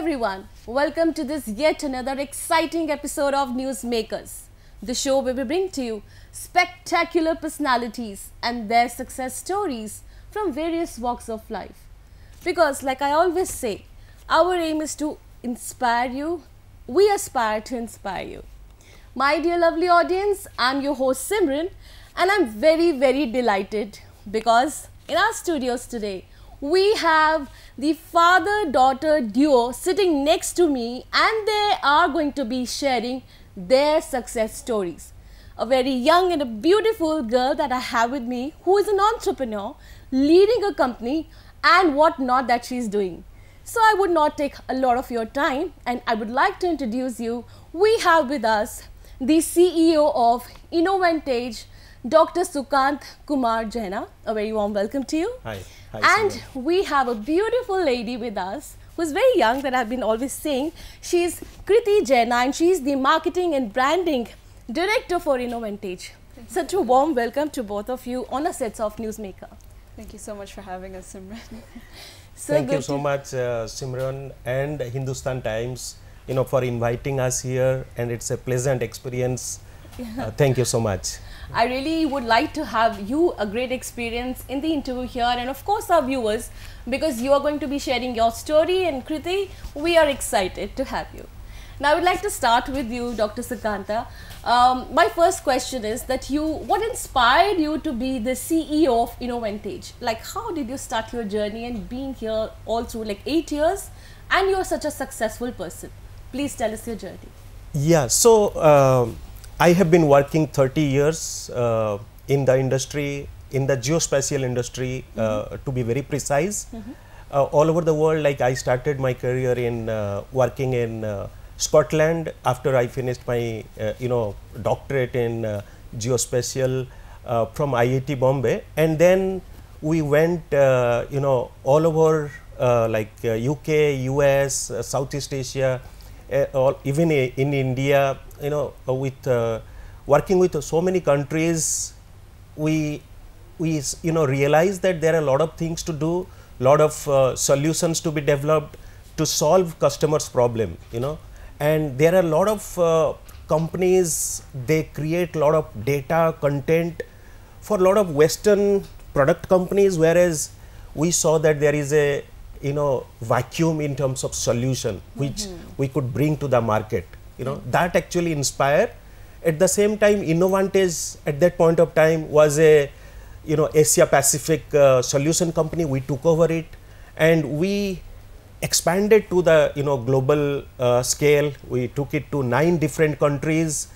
everyone, welcome to this yet another exciting episode of Newsmakers, the show where we bring to you spectacular personalities and their success stories from various walks of life. Because like I always say, our aim is to inspire you, we aspire to inspire you. My dear lovely audience, I'm your host Simran and I'm very delighted because in our studios today, we have the father-daughter duo sitting next to me and they are going to be sharing their success stories. A very young and a beautiful girl that I have with me who is an entrepreneur leading a company and what not that she's doing. So I would not take a lot of your time and I would like to introduce you. We have with us the CEO of Inovaantage, Dr. Sukanta Kumar Jena. A very warm welcome to you. Hi. And Simran. we have a beautiful lady with us who's very young that I've been always saying. She's Kirti Jena and she's the marketing and branding director for Inovaantage. Such a warm welcome to both of you on a sets of Newsmaker. Thank you so much for having us, Simran. Thank you so much, Simran and Hindustan Times, for inviting us here, and it's a pleasant experience. Thank you so much. I really would like to have you a great experience in the interview here and of course our viewers because you are going to be sharing your story, and Kirti, we are excited to have you. Now I would like to start with you, Dr. Sukanta. My first question is that what inspired you to be the CEO of Inovaantage? Like how did you start your journey and being here all through like 8 years and you're such a successful person? Please tell us your journey. Yeah, so I have been working 30 years in the industry, in the geospatial industry, to be very precise. All over the world, like I started my career in working in Scotland after I finished my doctorate in geospatial from IIT Bombay, and then we went all over like UK, US, Southeast Asia, even in India, with working with so many countries, we realized that there are a lot of things to do, lot of solutions to be developed to solve customers' problem, and there are a lot of companies, they create a lot of data content for a lot of Western product companies, whereas we saw that there is a vacuum in terms of solution which we could bring to the market. That actually inspired. At the same time, Inovaantage at that point of time was a Asia Pacific solution company. We took over it and we expanded to the global scale. We took it to 9 different countries,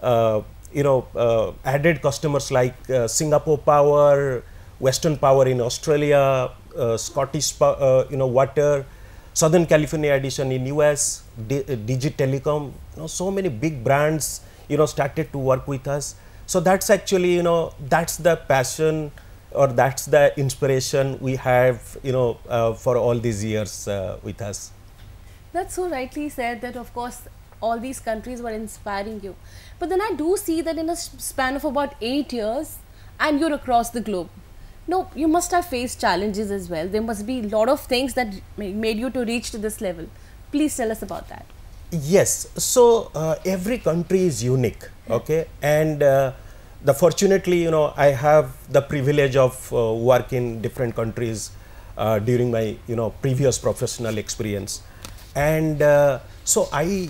added customers like Singapore Power, Western Power in Australia, Scottish Water, Southern California edition in US, Digi Telecom. So many big brands started to work with us. So that's actually that's the passion or that's the inspiration we have for all these years with us. That's so rightly said that of course all these countries were inspiring you, but then I do see that in a span of about 8 years and you're across the globe. No, you must have faced challenges as well. There must be a lot of things that made you to reach to this level. Please tell us about that. Yes, so every country is unique, okay, and fortunately, I have the privilege of work in different countries during my previous professional experience, and so I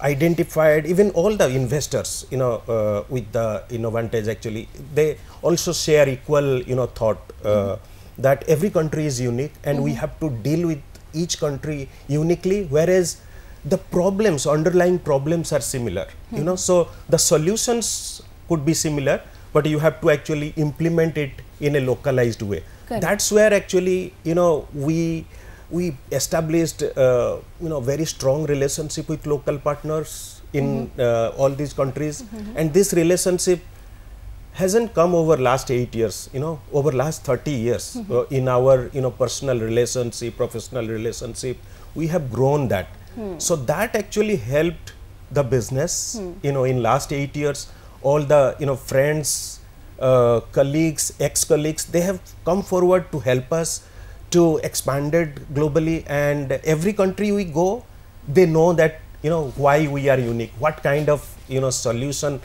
identified even all the investors with the Inovaantage. Actually they also share equal thought that every country is unique and we have to deal with each country uniquely, whereas the problems, underlying problems are similar. So the solutions could be similar, but you have to actually implement it in a localized way. Correct. That's where actually we established very strong relationship with local partners in all these countries, and this relationship hasn't come over last 8 years, over last 30 years. In our personal relationship, professional relationship, we have grown that. So that actually helped the business in last 8 years. All the friends, colleagues, ex-colleagues, they have come forward to help us to expand it globally, and every country we go, they know that, you know, why we are unique, what kind of, you know, solution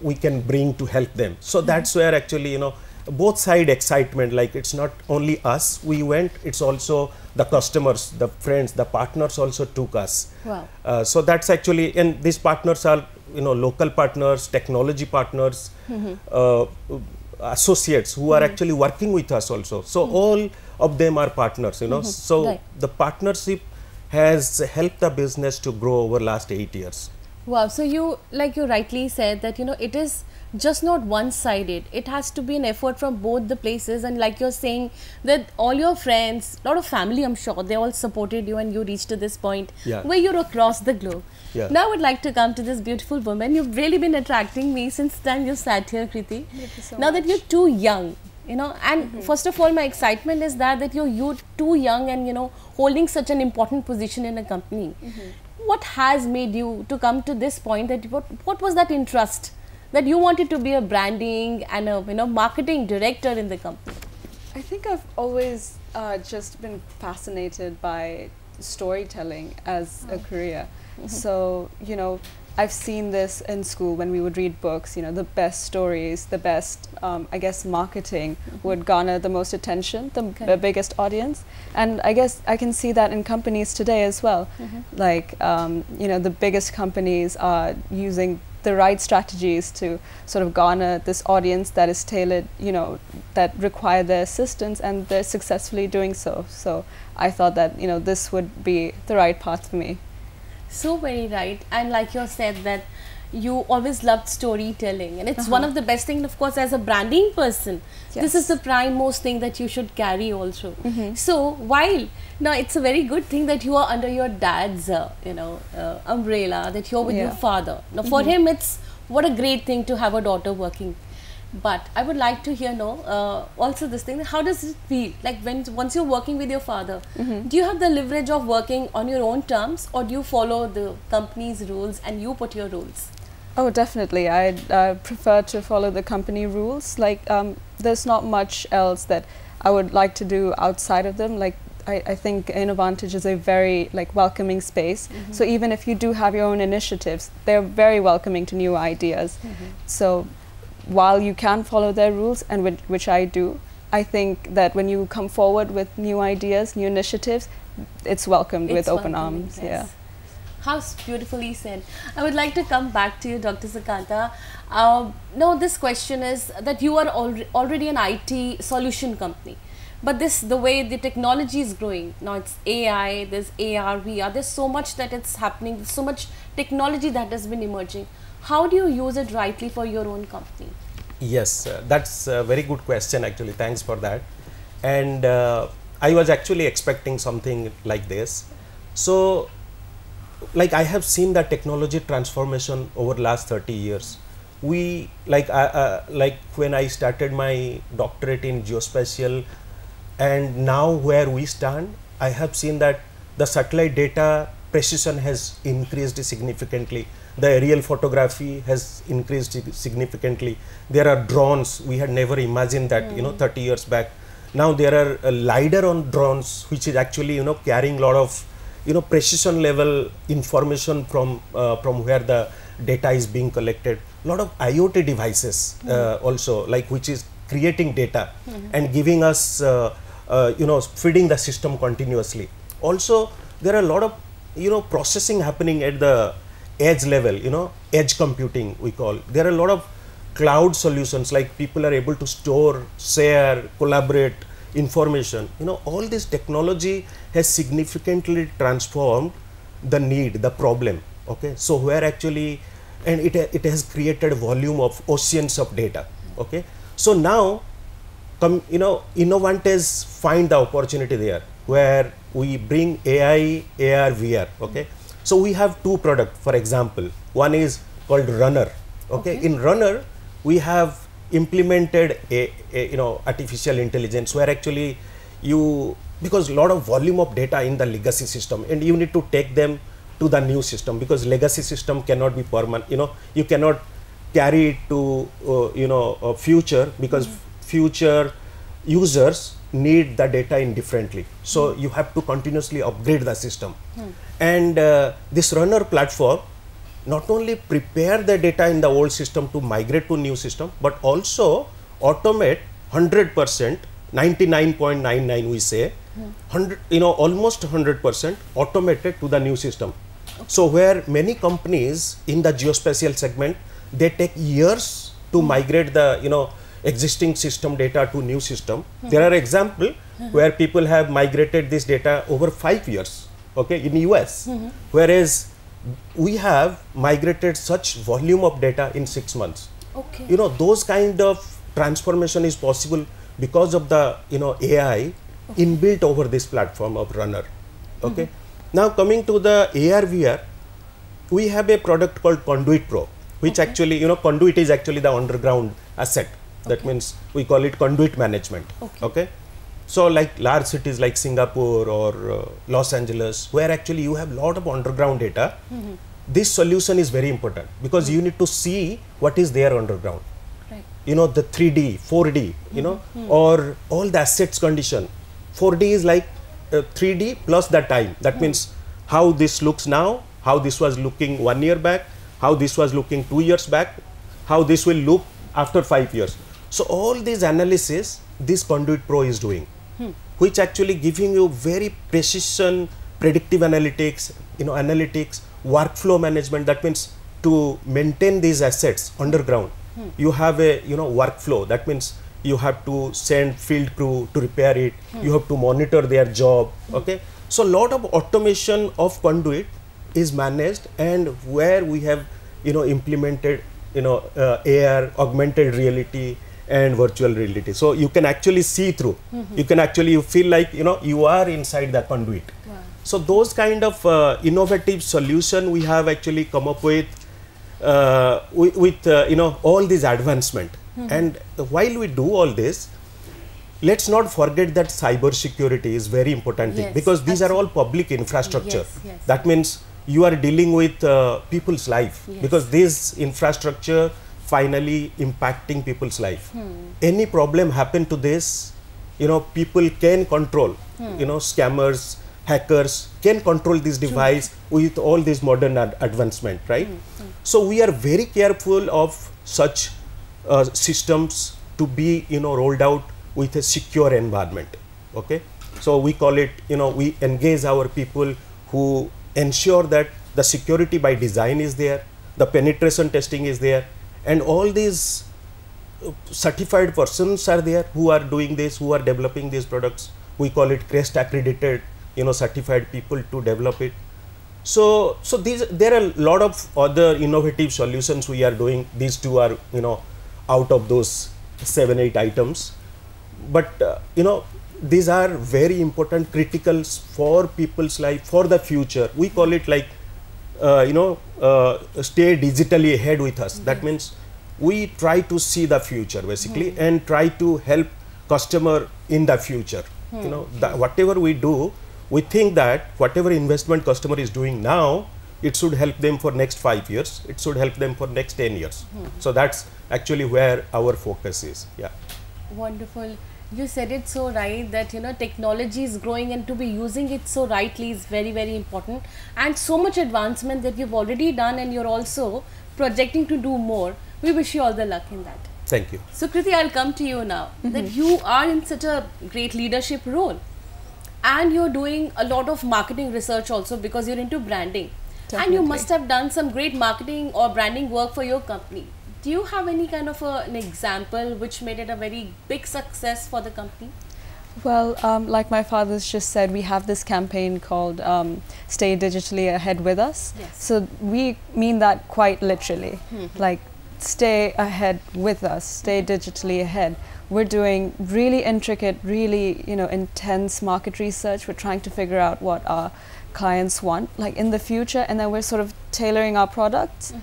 we can bring to help them. So that's where actually, you know, both side excitement, like it's not only us we went, it's also the customers, the friends, the partners also took us. Wow. So that's actually, and these partners are, you know, local partners, technology partners, associates who are actually working with us also. So all of them are partners, you know. So Right. the partnership has helped the business to grow over last 8 years. Wow. So you, like you rightly said, that, you know, it is just not one-sided. It has to be an effort from both the places, and like you're saying that all your friends, a lot of family, I'm sure, they all supported you and you reached to this point where you're across the globe. Yeah. Now I would like to come to this beautiful woman. You've really been attracting me since the time you sat here, Kirti. Thank you so Now that much. you're too young, you know, and first of all, my excitement is that you're too young and, you know, holding such an important position in a company. What has made you to come to this point? That what was that interest that you wanted to be a branding and a, you know, marketing director in the company? I think I've always just been fascinated by storytelling as a career. So, you know, I've seen this in school when we would read books, you know, the best stories, the best, I guess, marketing would garner the most attention, the biggest audience. And I guess I can see that in companies today as well. Like, you know, the biggest companies are using the right strategies to sort of garner this audience that is tailored, you know, that require their assistance, and they're successfully doing so. So I thought that, you know, this would be the right path for me. So very right. And like you said that you always loved storytelling, and it's one of the best things, of course, as a branding person. This is the prime most thing that you should carry also. So while now it's a very good thing that you are under your dad's you know, umbrella, that you're with your father. Now for him it's what a great thing to have a daughter working. But I would like to hear also this thing, how does it feel like once you're working with your father? Do you have the leverage of working on your own terms, or do you follow the company's rules and you put your rules? Oh, definitely. I prefer to follow the company rules. Like, there's not much else that I would like to do outside of them. Like, I think Inovaantage is a very welcoming space. So even if you do have your own initiatives, they're very welcoming to new ideas. So while you can follow their rules, and which I do, I think that when you come forward with new ideas, new initiatives, it's welcomed with open arms. Yes. Yeah. How beautifully said. I would like to come back to you, Dr. Sukanta. Now this question is that you are already an IT solution company, but the way the technology is growing, now it's AI, there's AR, VR, there's so much that it's happening, there's so much technology that has been emerging. How do you use it rightly for your own company? Yes, that's a very good question actually, thanks for that. And I was actually expecting something like this. So, like I have seen the technology transformation over last 30 years. We, like when I started my doctorate in geospatial, and now where we stand, I have seen that the satellite data precision has increased significantly. The aerial photography has increased significantly. There are drones. We had never imagined that, 30 years back. Now there are a LiDAR on drones, which is actually, carrying a lot of, precision level information from where the data is being collected. A lot of IoT devices also, like which is creating data and giving us, feeding the system continuously. Also, there are a lot of, processing happening at the edge level, edge computing we call. There are a lot of cloud solutions, like people are able to store, share, collaborate information. All this technology has significantly transformed the need, the problem. Okay, so where actually, and it has created a volume of oceans of data. Okay, so now Inovaantage find the opportunity there where we bring AI, AR, VR. Okay, so we have two products. For example, one is called Runner. Okay, in Runner we have implemented a artificial intelligence where actually because a lot of volume of data in the legacy system, and you need to take them to the new system, because legacy system cannot be permanent. You cannot carry it to future, because future users need the data in differently. So you have to continuously upgrade the system. And this runner platform not only prepare the data in the old system to migrate to new system, but also automate 100%, 99.99 we say, 100, almost 100% automated to the new system. So where many companies in the geospatial segment, they take years to migrate the existing system data to new system. There are examples where people have migrated this data over 5 years, okay, in US, whereas we have migrated such volume of data in 6 months. Okay. Those kind of transformation is possible because of the AI inbuilt over this platform of runner. Okay. Now coming to the AR VR, we have a product called Conduit Pro, which actually Conduit is actually the underground asset. That means we call it conduit management. Okay. So like large cities like Singapore or Los Angeles, where actually you have lot of underground data, this solution is very important because you need to see what is there underground. Right. The 3D, 4D, or all the assets condition. 4D is like 3D plus the time. That means how this looks now, how this was looking 1 year back, how this was looking 2 years back, how this will look after 5 years. So all these analysis, this Conduit Pro is doing, which actually giving you very precision, predictive analytics, analytics, workflow management. That means to maintain these assets underground, you have a workflow. That means you have to send field crew to repair it. You have to monitor their job. Okay, so a lot of automation of Conduit is managed, and where we have implemented AR, augmented reality, and virtual reality. So you can actually see through. You can actually feel like you are inside the Conduit. Wow. So those kind of innovative solution we have actually come up with all these advancement. And while we do all this, let's not forget that cyber security is very important thing, because these are all public infrastructure. That means you are dealing with people's life, because this infrastructure finally impacting people's life. Any problem happen to this, people can control, scammers, hackers can control this device with all this modern advancement, right? So we are very careful of such systems to be rolled out with a secure environment. Okay, so we call it, we engage our people who ensure that the security by design is there, the penetration testing is there, and all these certified persons are there who are doing this, who are developing these products. We call it CREST accredited, certified people to develop it. So there are a lot of other innovative solutions we are doing. These two are out of those 7-8 items, but these are very important, critical for people's life, for the future. We call it like stay digitally ahead with us. That means we try to see the future basically, and try to help customer in the future. Whatever we do, we think that whatever investment customer is doing now, it should help them for next 5 years, it should help them for next 10 years. So that's actually where our focus is. Yeah. Wonderful. You said it so right that technology is growing, and to be using it so rightly is very, very important, and so much advancement that you've already done, and you're also projecting to do more. We wish you all the luck in that. Thank you. So Kirti, I'll come to you now. That you are in such a great leadership role, and you're doing a lot of marketing research also, because you're into branding. Definitely. And you must have done some great marketing or branding work for your company. Do you have any kind of an example which made it a very big success for the company? Well, like my father's just said, we have this campaign called Stay Digitally Ahead with Us. Yes. So we mean that quite literally, like stay ahead with us, stay digitally ahead. We're doing really intricate, really intense market research. We're trying to figure out what our clients want like in the future, and then we're sort of tailoring our products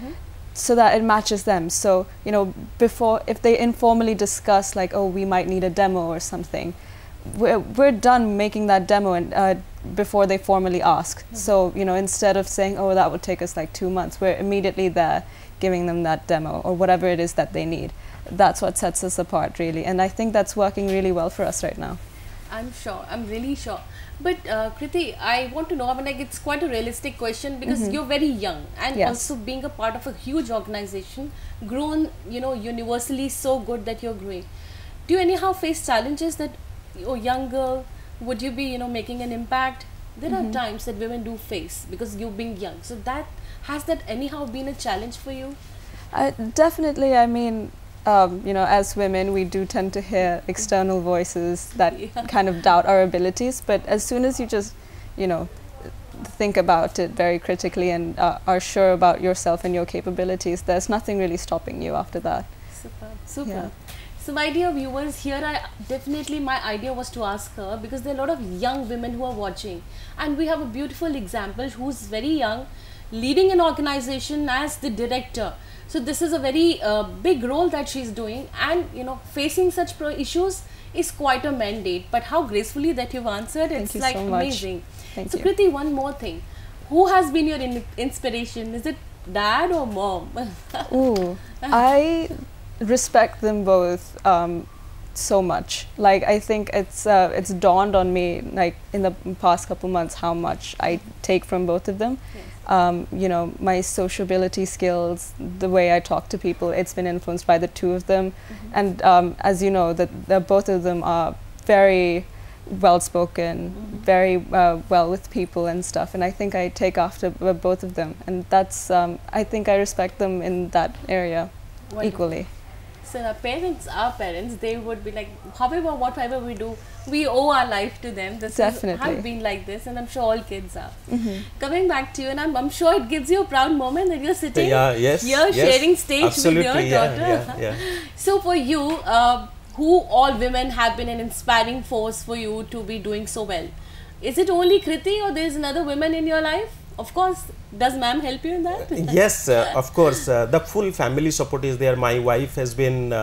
so that it matches them. So before, if they informally discuss like, oh, we might need a demo or something, we're done making that demo and before they formally ask. So, you know, instead of saying, oh, that would take us like 2 months, we're immediately there giving them that demo or whatever it is that they need. That's what sets us apart, really. And I think that's working really well for us right now. I'm sure. I'm really sure. But Kirti, I want to know, I mean, like, it's quite a realistic question because you're very young and Yes. also being a part of a huge organization, grown, you know, universally so good that you're growing. Do you anyhow face challenges that, oh, young girl, would you be, you know, making an impact? There are times that women do face because you being young. So has that anyhow been a challenge for you? Definitely, I mean, you know, as women, we do tend to hear external voices that kind of doubt our abilities. But as soon as you just, you know, think about it very critically and are sure about yourself and your capabilities, there's nothing really stopping you after that. Super, super. Yeah. So my dear viewers, here my idea was to ask her because there are a lot of young women who are watching and we have a beautiful example who's very young, leading an organization as the director. So this is a very big role that she's doing, and you know, facing such issues is quite a mandate. But how gracefully that you've answered, it's like so much. amazing. Thank So you. Kirti, one more thing. Who has been your inspiration? Is it dad or mom? Ooh, I respect them both so much. Like, I think it's dawned on me, like, in the past couple months, how much I take from both of them. Yes. You know, my sociability skills, the way I talk to people, it's been influenced by the two of them. And as you know, that both of them are very well-spoken, very well with people and stuff. And I think I take after both of them. And that's, I think I respect them in that area equally. So our parents, they would be like, however, whatever we do, we owe our life to them. This Definitely. have been like this, and I'm sure all kids are. Coming back to you, and I'm sure it gives you a proud moment that you're sitting here sharing stage with your daughter. Yeah. So for you, who all women have been an inspiring force for you to be doing so well? Is it only Kirti or there's another woman in your life? Of course, does ma'am help you in that? Yes, of course. The full family support is there. My wife has been,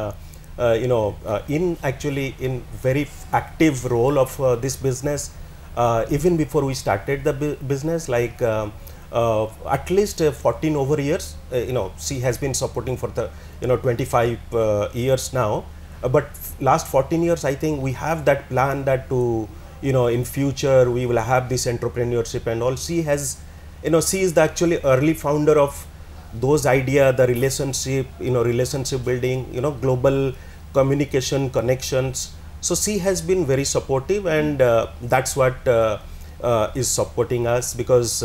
in very active role of this business. Even before we started the business, like at least 14 over years. She has been supporting for the 25 years now. But last 14 years, I think we have that plan that to in future we will have this entrepreneurship and all. She has. She is the actually early founder of those idea, the relationship building, global communication connections. So she has been very supportive, and that's what is supporting us, because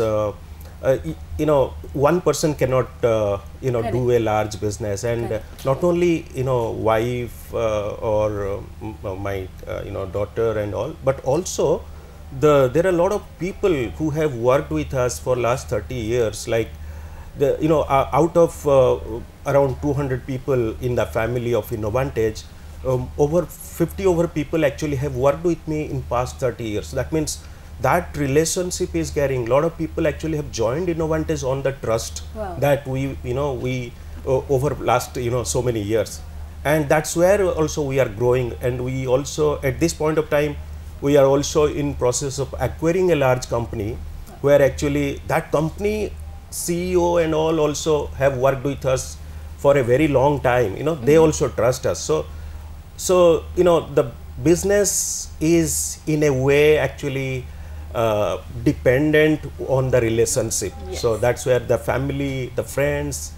one person cannot do a large business, and not only wife or my daughter and all, but also there are a lot of people who have worked with us for last 30 years. Like out of around 200 people in the family of Innovaantage, over 50 people actually have worked with me in past 30 years. That means that relationship is carrying. A lot of people actually have joined Innovaantage on the trust that we over last so many years, and that's where also we are growing. And we also at this point of time, we are also in process of acquiring a large company, where actually that company CEO and all also have worked with us for a very long time. They also trust us. So the business is in a way actually dependent on the relationship. Yes. So that's where the family, the friends,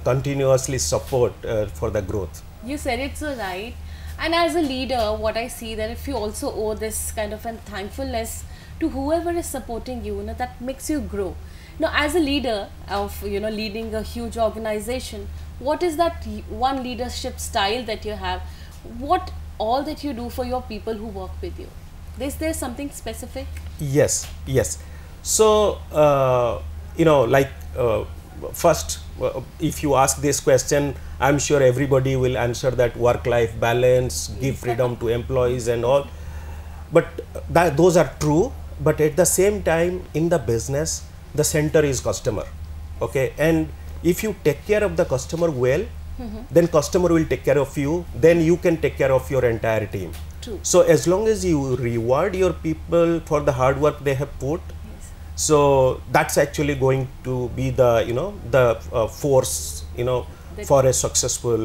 continuously support for the growth. You said it so right. And as a leader, what I see that if you also owe this kind of a thankfulness to whoever is supporting you, that makes you grow. Now, as a leader of leading a huge organization, what is that one leadership style that you have? What all that you do for your people who work with you? Is there something specific? Yes. So first, if you ask this question, I'm sure everybody will answer that work-life balance, give freedom to employees and all. But those are true. But at the same time, in the business, the center is customer. Okay, and if you take care of the customer well, then customer will take care of you. Then you can take care of your entire team. True. True. So as long as you reward your people for the hard work they have put, Yes. so that's actually going to be the, you know, the force, you know, for a successful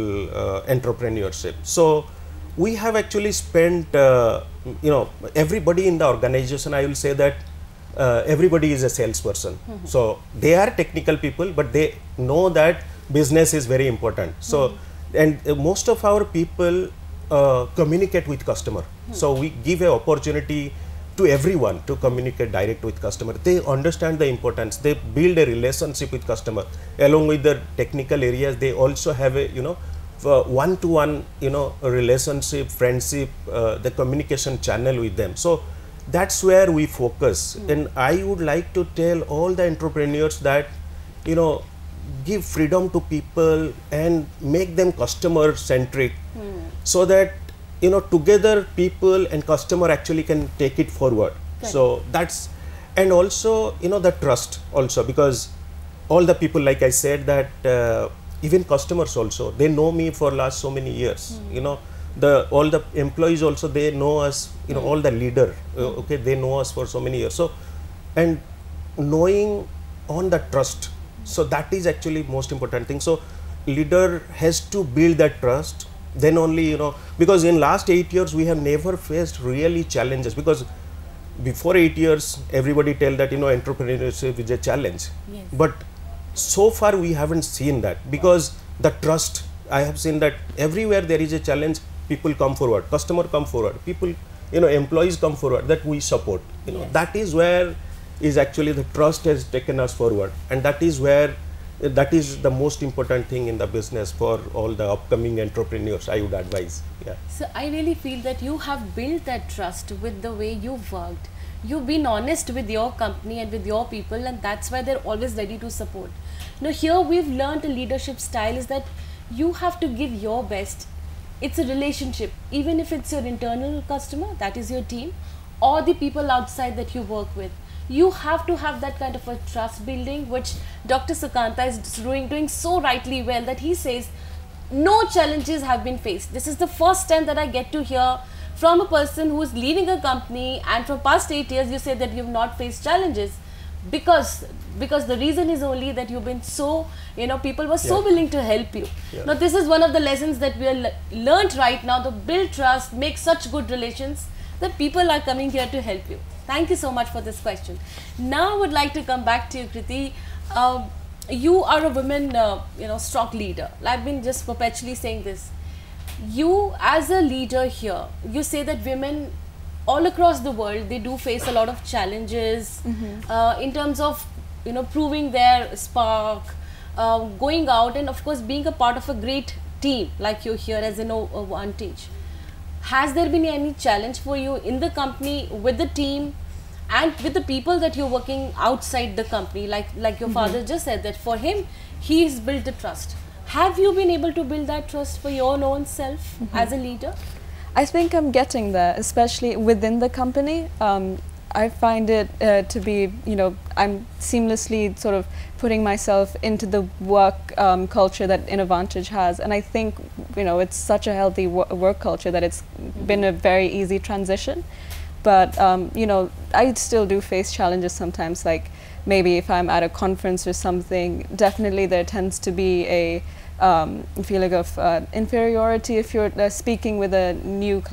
entrepreneurship. So we have actually spent, you know, everybody in the organization, I will say that everybody is a salesperson. So they are technical people, but they know that business is very important. So and most of our people communicate with customer. So we give an opportunity to everyone to communicate direct with customer. They understand the importance. They build a relationship with customer. Along with the technical areas, they also have a, you know, one-to-one, you know, a relationship, friendship, the communication channel with them. So that's where we focus. And I would like to tell all the entrepreneurs that, you know, give freedom to people and make them customer centric, so that, you know, together people and customer actually can take it forward. So that's, and also, you know, the trust also, because all the people, like I said, that even customers also, they know me for last so many years. You know, all the employees also, they know us, you know, all the leader, okay, they know us for so many years. So, and knowing on the trust, so that is actually most important thing. So leader has to build that trust, then only, you know, because in last 8 years we have never faced really challenges, because before 8 years everybody tell that, you know, entrepreneurship is a challenge. Yes. But so far we haven't seen that, because the trust, I have seen that everywhere there is a challenge, people come forward, customer come forward, people, you know, employees come forward, that we support, you know. Yes. That is where is actually the trust has taken us forward, and that is where, that is the most important thing in the business for all the upcoming entrepreneurs, I would advise. Yeah. So I really feel that you have built that trust with the way you've worked. You've been honest with your company and with your people, and that's why they're always ready to support. Now here we've learned a leadership style is that you have to give your best. It's a relationship, even if it's your internal customer, that is your team, or the people outside that you work with. You have to have that kind of a trust building, which Dr. Sukanta is doing so rightly well, that he says no challenges have been faced. This is the first time that I get to hear from a person who is leading a company, and for past 8 years you say that you've not faced challenges, because the reason is only that you've been so, you know, people were so willing to help you. Now this is one of the lessons that we are learned right now, to build trust, make such good relations that people are coming here to help you. Thank you so much for this question. Now I would like to come back to you, Kirti. You are a women, you know, strong leader. I've been just perpetually saying this. You as a leader here, you say that women all across the world, they do face a lot of challenges in terms of, you know, proving their spark, going out, and of course being a part of a great team like you here as NEWSMAKERS. Has there been any challenge for you in the company, with the team, and with the people that you're working outside the company? Like your father just said that for him, he's built the trust. Have you been able to build that trust for your own self as a leader? I think I'm getting there, especially within the company. I find it to be, you know, I'm seamlessly sort of putting myself into the work culture that Inovaantage has, and I think, you know, it's such a healthy work culture that it's been a very easy transition. But you know, I still do face challenges sometimes, like maybe if I'm at a conference or something, definitely there tends to be a feeling of inferiority if you're speaking with a new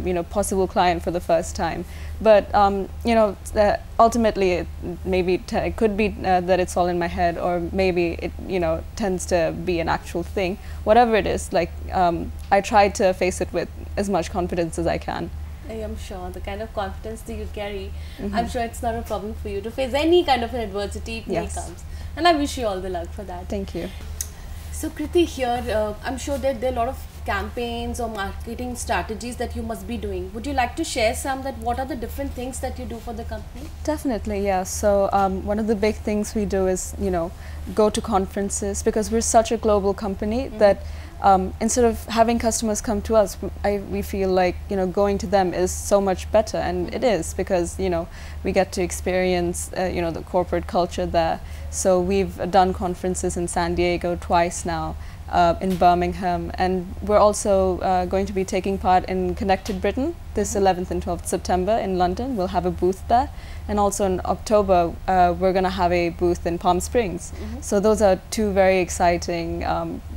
you know, possible client for the first time. But you know, ultimately maybe it could be that it's all in my head, or maybe it, you know, tends to be an actual thing. Whatever it is, like I try to face it with as much confidence as I can. I am sure the kind of confidence that you carry, I'm sure it's not a problem for you to face any kind of an adversity if it comes. And I wish you all the luck for that. Thank you. So Kirti, here I'm sure that there are a lot of campaigns or marketing strategies that you must be doing. Would you like to share some, that what are the different things that you do for the company? Definitely, yeah. So one of the big things we do is, you know, go to conferences, because we're such a global company that instead of having customers come to us, we feel like, you know, going to them is so much better, and it is, because, you know, we get to experience you know, the corporate culture there. So we've done conferences in San Diego twice now, in Birmingham, and we're also going to be taking part in Connected Britain this 11th and 12th September in London. We'll have a booth there, and also in October we're going to have a booth in Palm Springs. So those are two very exciting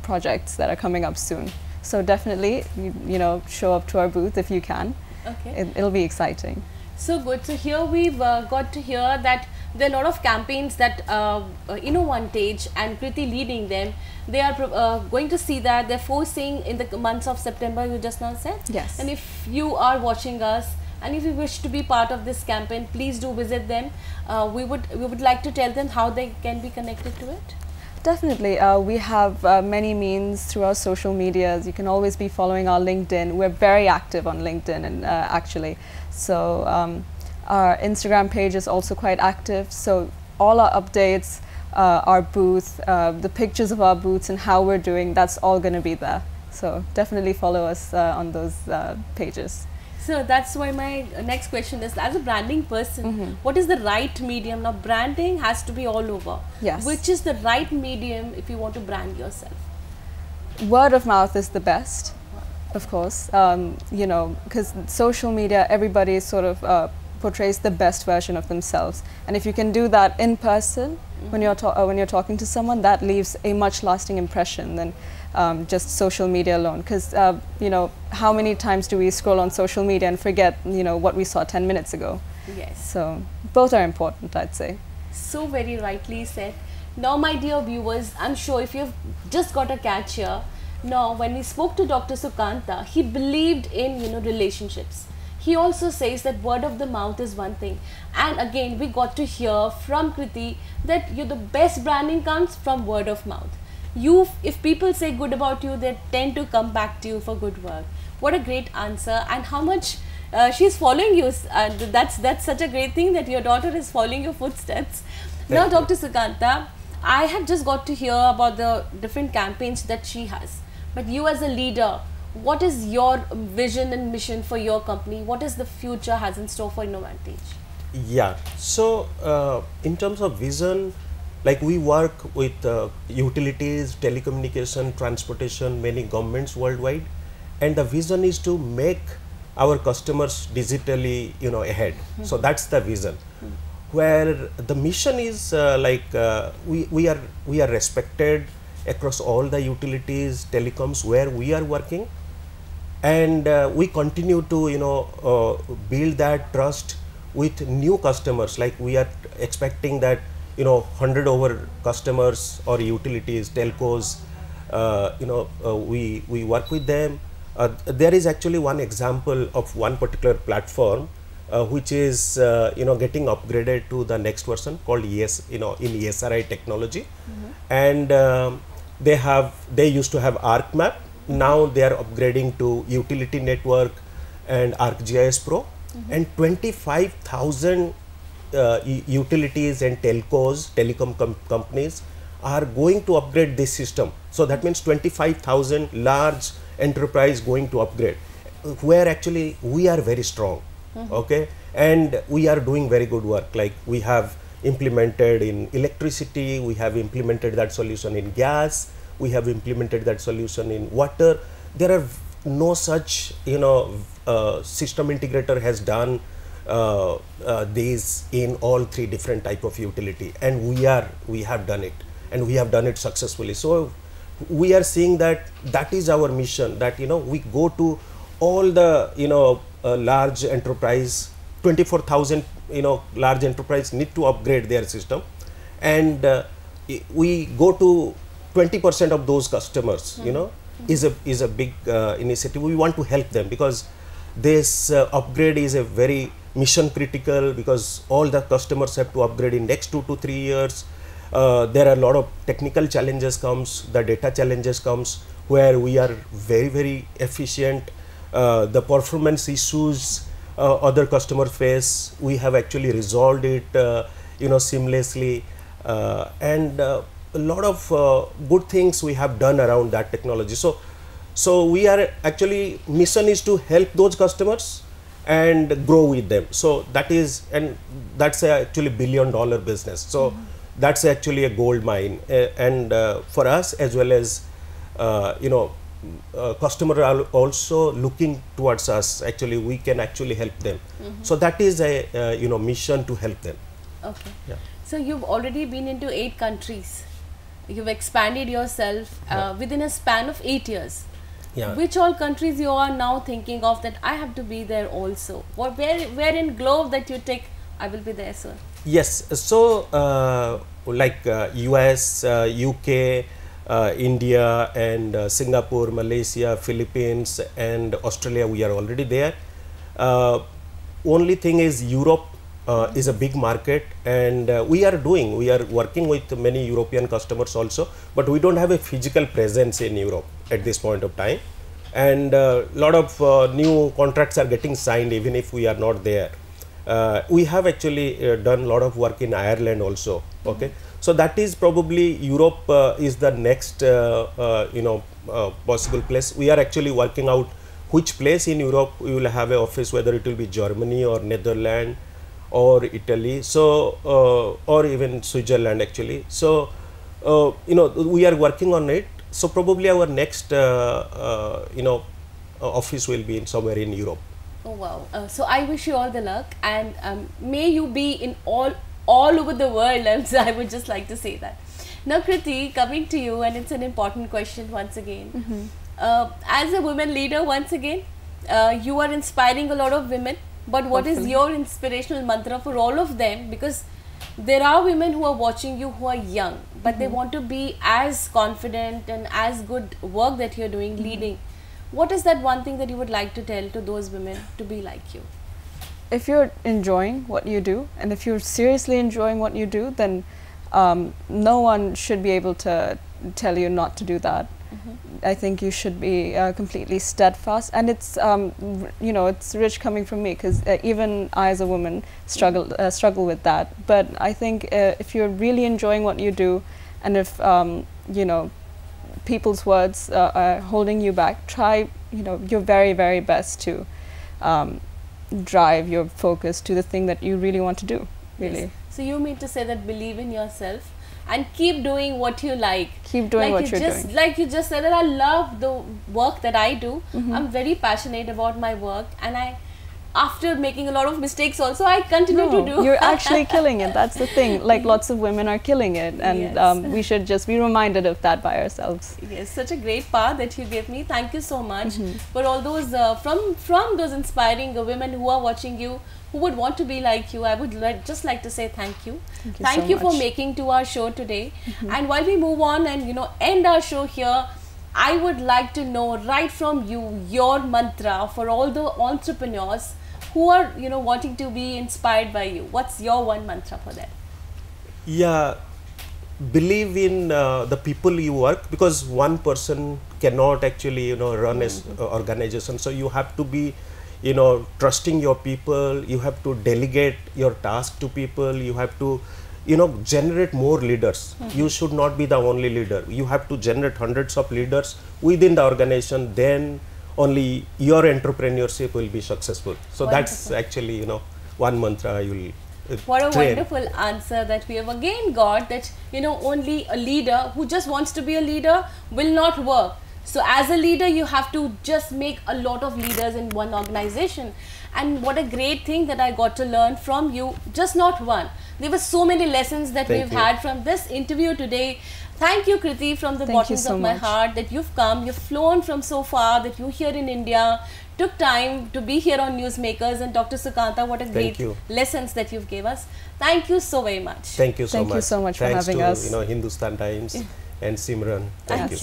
projects that are coming up soon. So definitely, you know, show up to our booth if you can. Okay. It'll be exciting. So good. So here we've got to hear that there are a lot of campaigns that Inovaantage and Kirti leading them. They are going to see that they're forcing in the months of September, you just now said. Yes. And if you are watching us and if you wish to be part of this campaign, please do visit them. We would like to tell them how they can be connected to it. Definitely. We have many means through our social medias. You can always be following our LinkedIn. We're very active on LinkedIn, and actually. So our Instagram page is also quite active. So all our updates, our booth, the pictures of our booths and how we're doing, that's all going to be there. So definitely follow us on those pages. So that's why my next question is, as a branding person, what is the right medium? Now branding has to be all over. Yes. Which is the right medium if you want to brand yourself? Word of mouth is the best, of course. You know, because social media, everybody sort of portrays the best version of themselves. And if you can do that in person, when you're talking to someone, that leaves a much lasting impression than just social media alone. Because you know, how many times do we scroll on social media and forget, you know, what we saw 10 minutes ago? Yes. So both are important, I'd say. So very rightly said. Now, my dear viewers, I'm sure if you've just got a catch here, now when we spoke to Dr. Sukanta, he believed in, you know, relationships. He also says that word of the mouth is one thing. And again, we got to hear from Kirti that the best branding comes from word of mouth. If people say good about you, they tend to come back to you for good work. What a great answer, and how much she's following you. That's such a great thing that your daughter is following your footsteps. Now, Dr. Sukanta, I have just got to hear about the different campaigns that she has. But you as a leader, what is your vision and mission for your company? What is the future has in store for Inovaantage? Yeah, so in terms of vision, like we work with utilities, telecommunication, transportation, many governments worldwide, and the vision is to make our customers digitally, you know, ahead. So that's the vision. Where the mission is we are respected across all the utilities, telecoms where we are working, and we continue to, you know, build that trust with new customers. Like we are expecting that, you know, 100 over customers or utilities, telcos, you know, we work with them. There is actually one example of one particular platform which is you know, getting upgraded to the next version called you know, in ESRI technology, and they used to have ArcMap. Now they are upgrading to Utility Network and ArcGIS Pro, and 25,000 utilities and telcos, telecom companies are going to upgrade this system. So that means 25,000 large enterprise going to upgrade, where actually we are very strong. Okay, and we are doing very good work. Like we have implemented in electricity, we have implemented that solution in gas, we have implemented that solution in water. There are no such, you know, system integrator has done these in all three different type of utility, and we have done it, and we have done it successfully. So we are seeing that is our mission, that, you know, we go to all the, you know, large enterprise, 24,000, you know, large enterprise need to upgrade their system, and we go to 20% of those customers, you know, is a big initiative. We want to help them because this upgrade is a very mission critical, because all the customers have to upgrade in next 2 to 3 years. There are a lot of technical challenges comes, the data challenges comes, where we are very, very efficient. The performance issues other customers face, we have actually resolved it, you know, seamlessly, and a lot of good things we have done around that technology. So we are actually, mission is to help those customers and grow with them. So that is, and that's actually $1 billion business. So that's actually a gold mine, and for us as well as customer are also looking towards us. Actually, we can actually help them. So that is a mission to help them. Okay. Yeah. So you've already been into 8 countries. You've expanded yourself within a span of 8 years. Yeah. Which all countries you are now thinking of that I have to be there also? Where in globe that you take, I will be there, sir? Yes. So like US, UK, India and Singapore, Malaysia, Philippines and Australia, we are already there. Only thing is Europe is a big market, and we are working with many European customers also, but we don't have a physical presence in Europe at this point of time, and a lot of new contracts are getting signed even if we are not there. We have actually done a lot of work in Ireland also. Okay, so that is probably Europe is the next possible place. We are actually working out which place in Europe we will have an office, whether it will be Germany or Netherlands or Italy, so or even Switzerland actually. So we are working on it. So probably our next office will be somewhere in Europe. Oh wow! So I wish you all the luck, and may you be in all over the world. I would just like to say that. Now, Kirti, coming to you, and it's an important question once again. As a woman leader, once again, you are inspiring a lot of women. But what is your inspirational mantra for all of them? Because there are women who are watching you who are young, but they want to be as confident and as good work that you're doing, leading. What is that one thing that you would like to tell to those women to be like you? If you're enjoying what you do, and if you're seriously enjoying what you do, then no one should be able to tell you not to do that. I think you should be completely steadfast, and it's it's rich coming from me, because even I as a woman struggle with that. But I think if you're really enjoying what you do, and if people's words are holding you back, try your very, very best to drive your focus to the thing that you really want to do. Really. Yes. So you mean to say that believe in yourself and keep doing what you like. Keep doing what you're doing. Like you just said that I love the work that I do. I'm very passionate about my work, and after making a lot of mistakes also, I continue to do. You're actually killing it. That's the thing. Like lots of women are killing it, and we should just be reminded of that by ourselves. Yes, such a great path that you gave me. Thank you so much for all those from those inspiring women who are watching you, who would want to be like you. I would just like to say thank you. Thank you for making to our show today. And while we move on and end our show here, I would like to know right from you your mantra for all the entrepreneurs who are wanting to be inspired by you. What's your one mantra for that? Yeah, believe in the people you work, because one person cannot actually run an organization. So you have to be trusting your people. You have to delegate your task to people. You have to generate more leaders. You should not be the only leader. You have to generate hundreds of leaders within the organization, then only your entrepreneurship will be successful. So that's actually one mantra you will what a wonderful answer that we have again got, that only a leader who just wants to be a leader will not work. So as a leader, you have to just make a lot of leaders in one organization. And what a great thing that I got to learn from you, just not one. There were so many lessons that we've had from this interview today. Thank you, Kirti, from the bottom of my heart, that you've come, you've flown from so far, that you're here in India, took time to be here on Newsmakers. And Dr. Sukanta, what a great lessons that you've gave us. Thank you so very much. Thank you so much. Thank you so much for having us. Thanks to Hindustan Times and Simran. Thank you.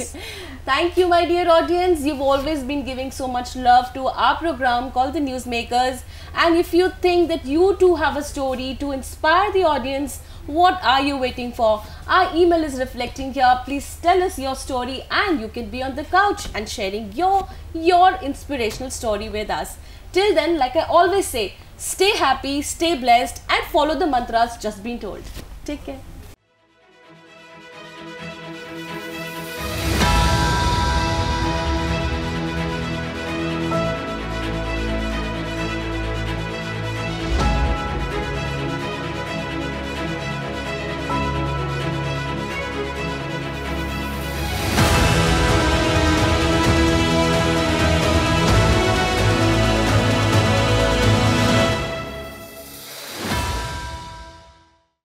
Thank you, my dear audience. You've always been giving so much love to our program called The Newsmakers. And if you think that you too have a story to inspire the audience, what are you waiting for? Our email is reflecting here. Please tell us your story, and you can be on the couch and sharing your inspirational story with us. Till then, like I always say, stay happy, stay blessed, and follow the mantras just been told. Take care.